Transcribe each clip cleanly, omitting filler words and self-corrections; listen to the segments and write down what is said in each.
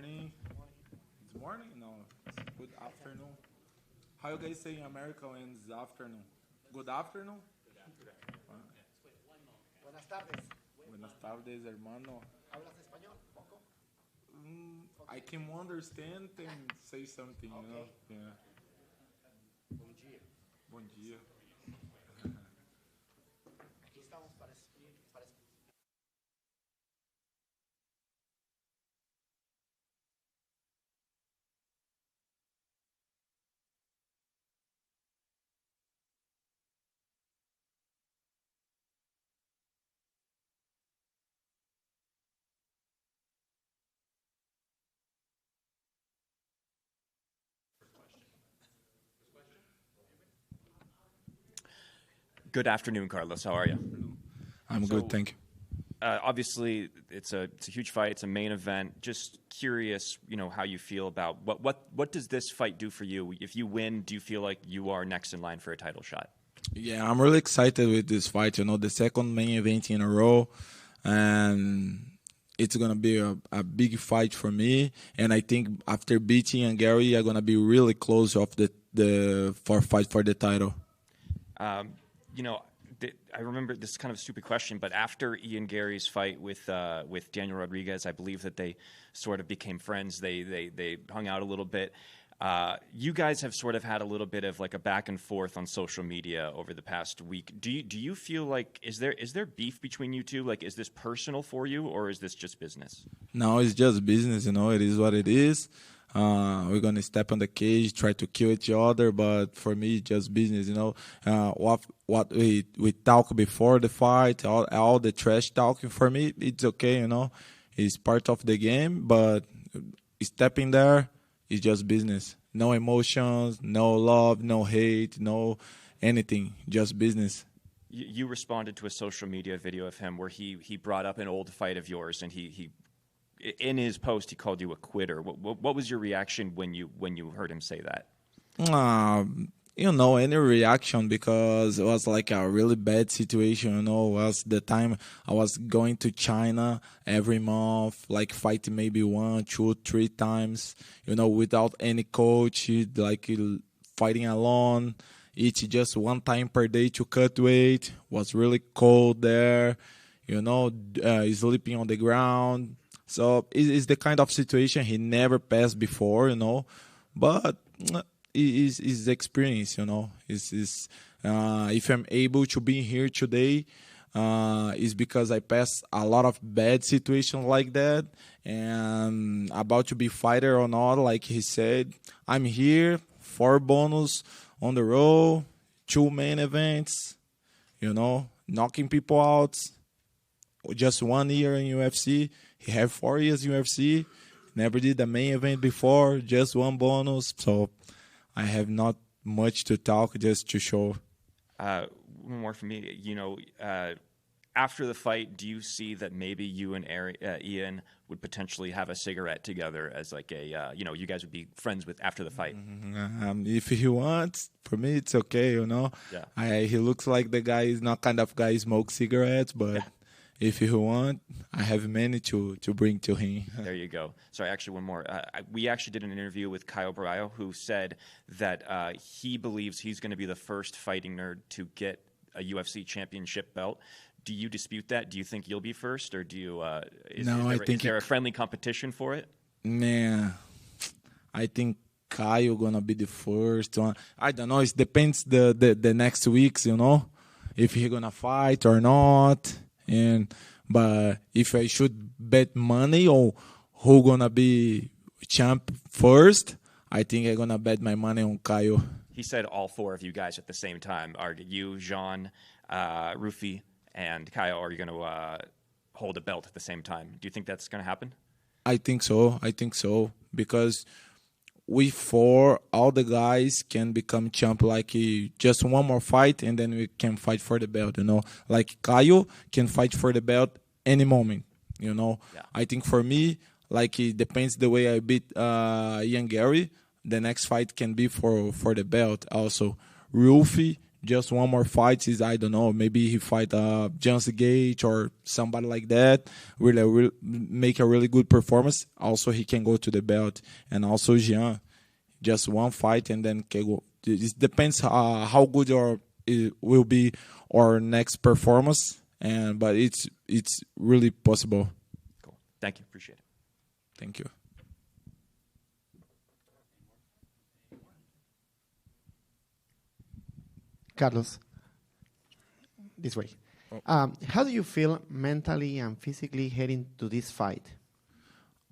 morning. It's morning? No, it's good afternoon. How you guys say in America when it's afternoon? Good afternoon? Uh, Buenas tardes. Buenas tardes, hermano. ¿Hablas español? Poco. I can understand and say something, you know? Okay. Yeah. Bom dia. Bom dia. Aquí estamos para Good afternoon, Carlos. How are you? I'm good, thank you. Obviously, it's a huge fight. It's a main event. Just curious, how you feel about what does this fight do for you? If you win, do you feel like you are next in line for a title shot? Yeah, I'm really excited with this fight. The second main event in a row, and it's gonna be a big fight for me. And I think after beating Ian Garry, I'm gonna be really close of the fight for the title. I remember this is kind of a stupid question, but after Ian Garry's fight with Daniel Rodriguez, I believe that they sort of became friends. They hung out a little bit. You guys have sort of had a little bit of like a back and forth on social media over the past week. Do you feel like is there beef between you two? Like, is this personal for you, or is this just business? No, it's just business. It is what it is. We're gonna step on the cage, try to kill each other, but for me, it's just business. What we talk before the fight, all the trash talking. For me, it's okay. It's part of the game. But stepping there is just business. No emotions, no love, no hate, no anything. Just business. You responded to a social media video of him where he brought up an old fight of yours, and he in his post he called you a quitter. What was your reaction when you heard him say that? Any reaction, because it was like a really bad situation. It was the time I was going to China every month, like fighting maybe 1, 2, 3 times, without any coach, like fighting alone, eat just 1 time per day to cut weight. Was really cold there, sleeping on the ground. So it's the kind of situation he never passed before, but is experience, if I'm able to be here today, is because I passed a lot of bad situations like that, and about to be fighter or not, like he said, I'm here, 4 bonus on the road, 2 main events, knocking people out. Just 1 year in UFC. He had 4 years in UFC. Never did a main event before. Just 1 bonus. So I have not much to talk, just to show. One more from me. After the fight, do you see that maybe you and Ian would potentially have a cigarette together as like a, you guys would be friends with after the fight? If he wants, for me it's okay. Yeah. He looks like the guy is not kind of guy smoke cigarettes, but. Yeah. If you want, I have many to bring to him. There you go. Sorry, actually, one more. We actually did an interview with Caio Baralho, who said that he believes he's going to be the first fighting nerd to get a UFC championship belt. Do you dispute that? Do you think you'll be first, or do you? Is there a friendly competition for it? Man, I think Caio gonna be the first one. I don't know. It depends the next weeks. If he gonna fight or not. But if I should bet money on who gonna be champ first, I think I'm gonna bet my money on Caio. He said all 4 of you guys at the same time. Are you, Jean, Rufi, and Caio, are you going to hold a belt at the same time? Do you think that's going to happen? I think so. Because we 4, all the guys can become champ, like just 1 more fight, and then we can fight for the belt, Like Caio can fight for the belt any moment, Yeah. I think for me, like it depends the way I beat Ian Garry, the next fight can be for the belt also. Rufi, just one more fight is, I don't know, maybe he fight Johnson Gage or somebody like that, really make a really good performance. Also, he can go to the belt. And also Jean, just one fight and then can go. It depends how good it will be our next performance, but it's really possible. Cool. Thank you. Appreciate it. Thank you. Carlos, this way. How do you feel mentally and physically heading to this fight?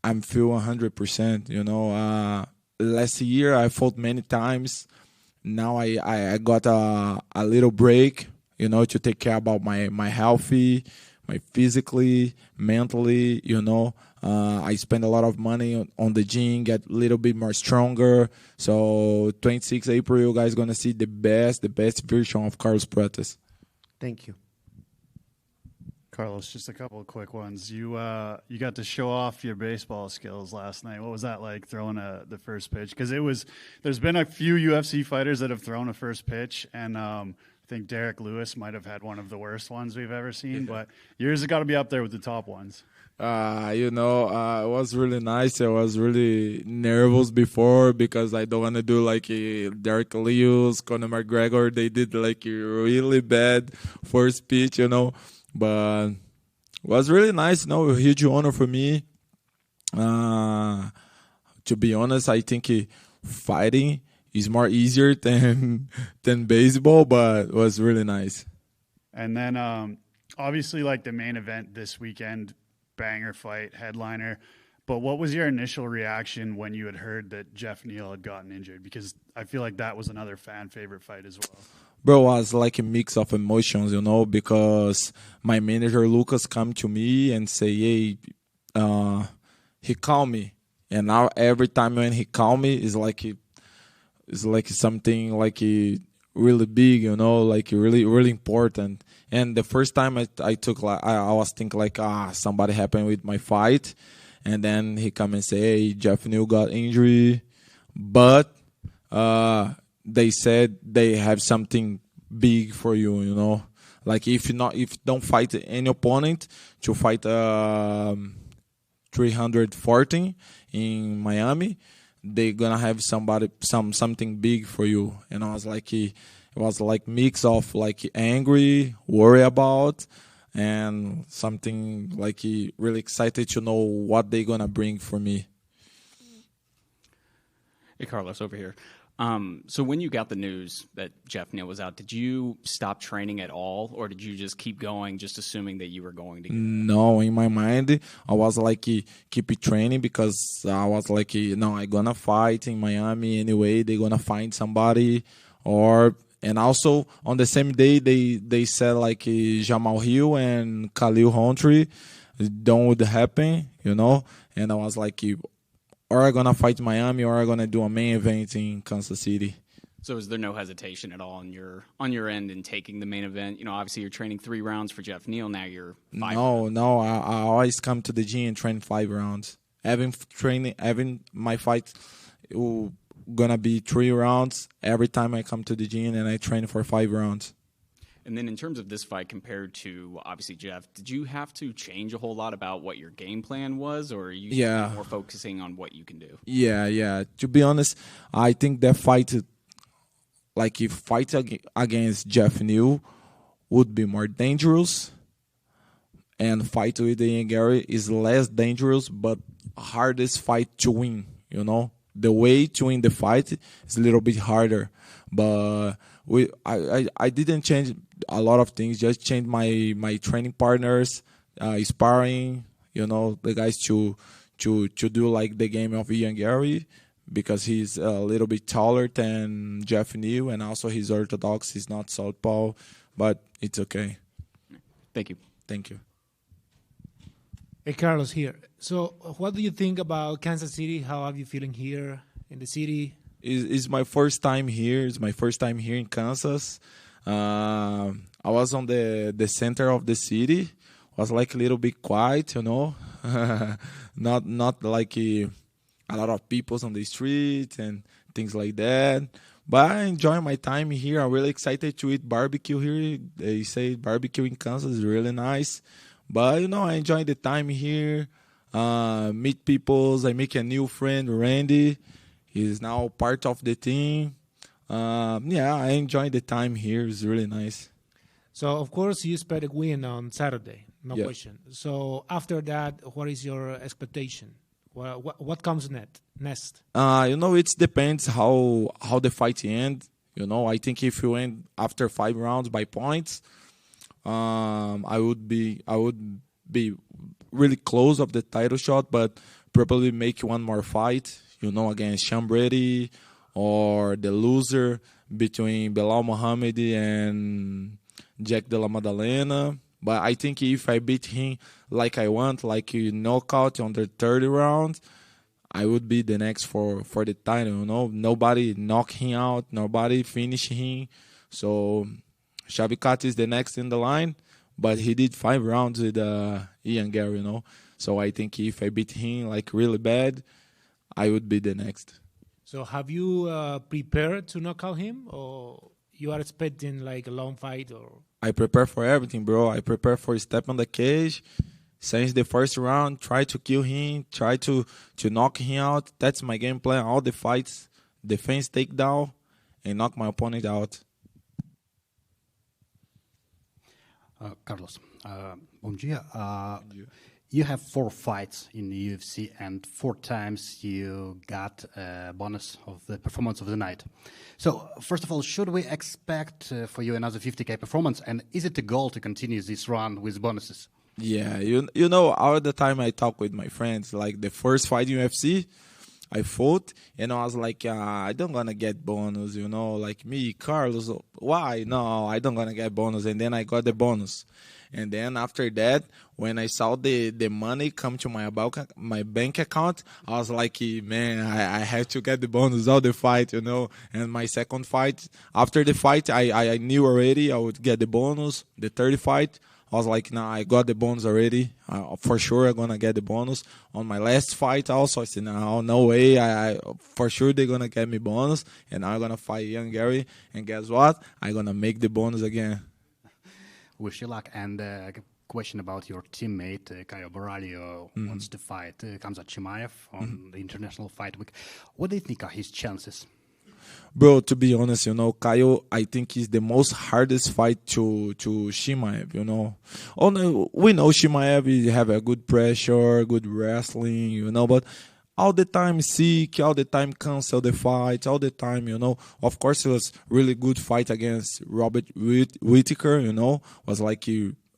I'm feel 100%. Last year I fought many times. Now I got a little break, to take care about my healthy, my physically, mentally. I spend a lot of money on the gym, get a little bit more stronger. So 26 April, you guys gonna see the best version of Carlos Prates. Thank you. Carlos, just a couple of quick ones. You got to show off your baseball skills last night. What was that like throwing the first pitch? Because there's been a few UFC fighters that have thrown a first pitch, and I think Derek Lewis might have had one of the worst ones we've ever seen. But yours has got to be up there with the top ones. It was really nice. I was really nervous before because I don't want to do like Derek Lewis, Conor McGregor. They did like a really bad first pitch, But it was really nice. A huge honor for me. To be honest, I think fighting is more easier than baseball, but it was really nice. And then obviously like the main event this weekend, banger fight, headliner. But what was your initial reaction when you had heard that Jeff Neal had gotten injured? Because I feel like that was another fan favorite fight as well. Bro, it was like a mix of emotions, because my manager Lucas come to me and say, hey, he called me. And now every time when he called me, it's like something like really big, like really, really important. And the first time I took, like, I was thinking like, somebody happened with my fight. And then he come and say, hey, Jeff Neal got injury. But they said they have something big for you, Like if you don't fight any opponent, to fight 314 in Miami, they gonna have something big for you. And I was like, it was like mix of like angry, worry about, and something like really excited to know what they gonna bring for me. Hey, Carlos, over here. So when you got the news that Jeff Neal was out, did you stop training at all, or did you just keep going, just assuming that you were going to get No, in my mind, I was like, keep training because I was like, no, I'm gonna fight in Miami anyway. They're gonna find somebody, and also on the same day they said like Jamal Hill and Khalil Humphrey don't would happen, and I was like, or I'm gonna fight Miami, or I'm gonna do a main event in Kansas City. So is there no hesitation at all on your end in taking the main event? Obviously you're training 3 rounds for Jeff Neal. Now you're 5 rounds. No. I always come to the gym and train 5 rounds. Having my fight gonna be 3 rounds every time I come to the gym, and I train for 5 rounds. And then in terms of this fight compared to, obviously, Jeff, did you have to change a whole lot about what your game plan was, or are you more focusing on what you can do? Yeah. To be honest, I think that fight, like if fight against Jeff Neal, would be more dangerous, and fight with Ian Garry is less dangerous, but hardest fight to win, The way to win the fight is a little bit harder, but I didn't change a lot of things. Just change my training partners, sparring. The guys to do like the game of Ian Garry, because he's a little bit taller than Jeff Neal, and also he's orthodox. He's not southpaw, but it's okay. Thank you. Thank you. Hey, Carlos here. So, what do you think about Kansas City? How are you feeling here in the city? It's my first time here. It's my first time here in Kansas. I was on the center of the city. Was like a little bit quiet, not like a lot of people on the street and things like that. But I enjoy my time here. I'm really excited to eat barbecue here. They say barbecue in Kansas is really nice. But, I enjoy the time here. Meet people. I make a new friend, Randy. He's now part of the team. I enjoy the time here. It's really nice. So, of course, you expect a win on Saturday, no Yeah. question. So, after that, what is your expectation? What comes next? It depends how the fight ends. I think if you end after 5 rounds by points, I would be really close of the title shot, but probably make one more fight, against Sean Brady, or the loser between Belal Muhammad and Jack de la Madalena. But I think if I beat him like I want, like a knockout on the 30 round, I would be the next for the title. Nobody knock him out, nobody finish him. So Shavkat is the next in the line, but he did 5 rounds with Ian Garry. So I think if I beat him like really bad, I would be the next. So, have you prepared to knock out him, or you are expecting like a long fight? Or I prepare for everything, bro. I prepare for step on the cage. Since the first round, try to kill him, try to knock him out. That's my game plan. All the fights, defense, takedown, and knock my opponent out. Carlos, bom dia. You have 4 fights in the UFC, and 4 times you got a bonus of the performance of the night. So, first of all, should we expect for you another 50K performance? And is it the goal to continue this run with bonuses? Yeah, all the time I talk with my friends, like the first fight in UFC, I fought, and I was like, I don't gonna get bonus, like me, Carlos, why? No, I don't gonna get bonus, and then I got the bonus. And then after that, when I saw the money come to my bank account, I was like, man, I have to get the bonus of the fight, And my second fight, after the fight, I knew already I would get the bonus. The third fight, I was like, nah, I got the bonus already. For sure, I'm going to get the bonus. On my last fight also, I said, no way. I for sure, they're going to get me bonus. And now I'm going to fight Ian Garry. And guess what? I'm going to make the bonus again. Wish you luck. And a question about your teammate, Caio Borralho, wants to fight Khamzat Chimaev on the International Fight Week. What do you think are his chances? Bro, to be honest, Caio, I think is the most hardest fight to Chimaev, we know Chimaev have a good pressure, good wrestling, but all the time sick, all the time cancel the fight, all the time, Of course, it was really good fight against Robert Whittaker, Was like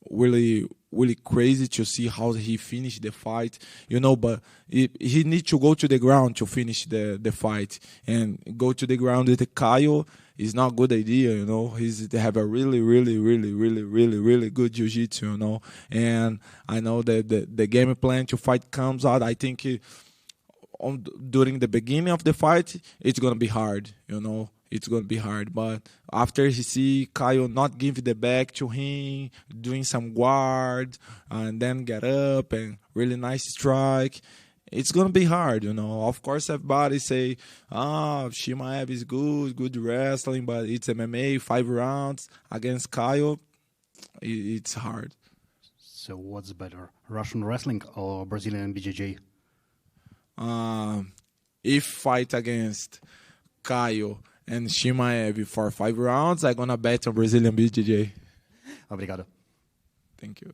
really, really crazy to see how he finished the fight, But he needs to go to the ground to finish the fight, and go to the ground with the Caio is not a good idea, They have a really, really, really, really, really, really good jiu-jitsu, And I know that the game plan to fight comes out. I think during the beginning of the fight, it's gonna be hard, It's gonna be hard, but after he see Caio not give the back to him, doing some guard, and then get up and really nice strike, it's gonna be hard, Of course, everybody say, Chimaev is good wrestling, but it's MMA, 5 rounds against Caio, it's hard. So what's better, Russian wrestling or Brazilian BJJ? If fight against Caio and Chimaev for 5 rounds, I'm gonna bet on Brazilian BJJ. Obrigado. Thank you.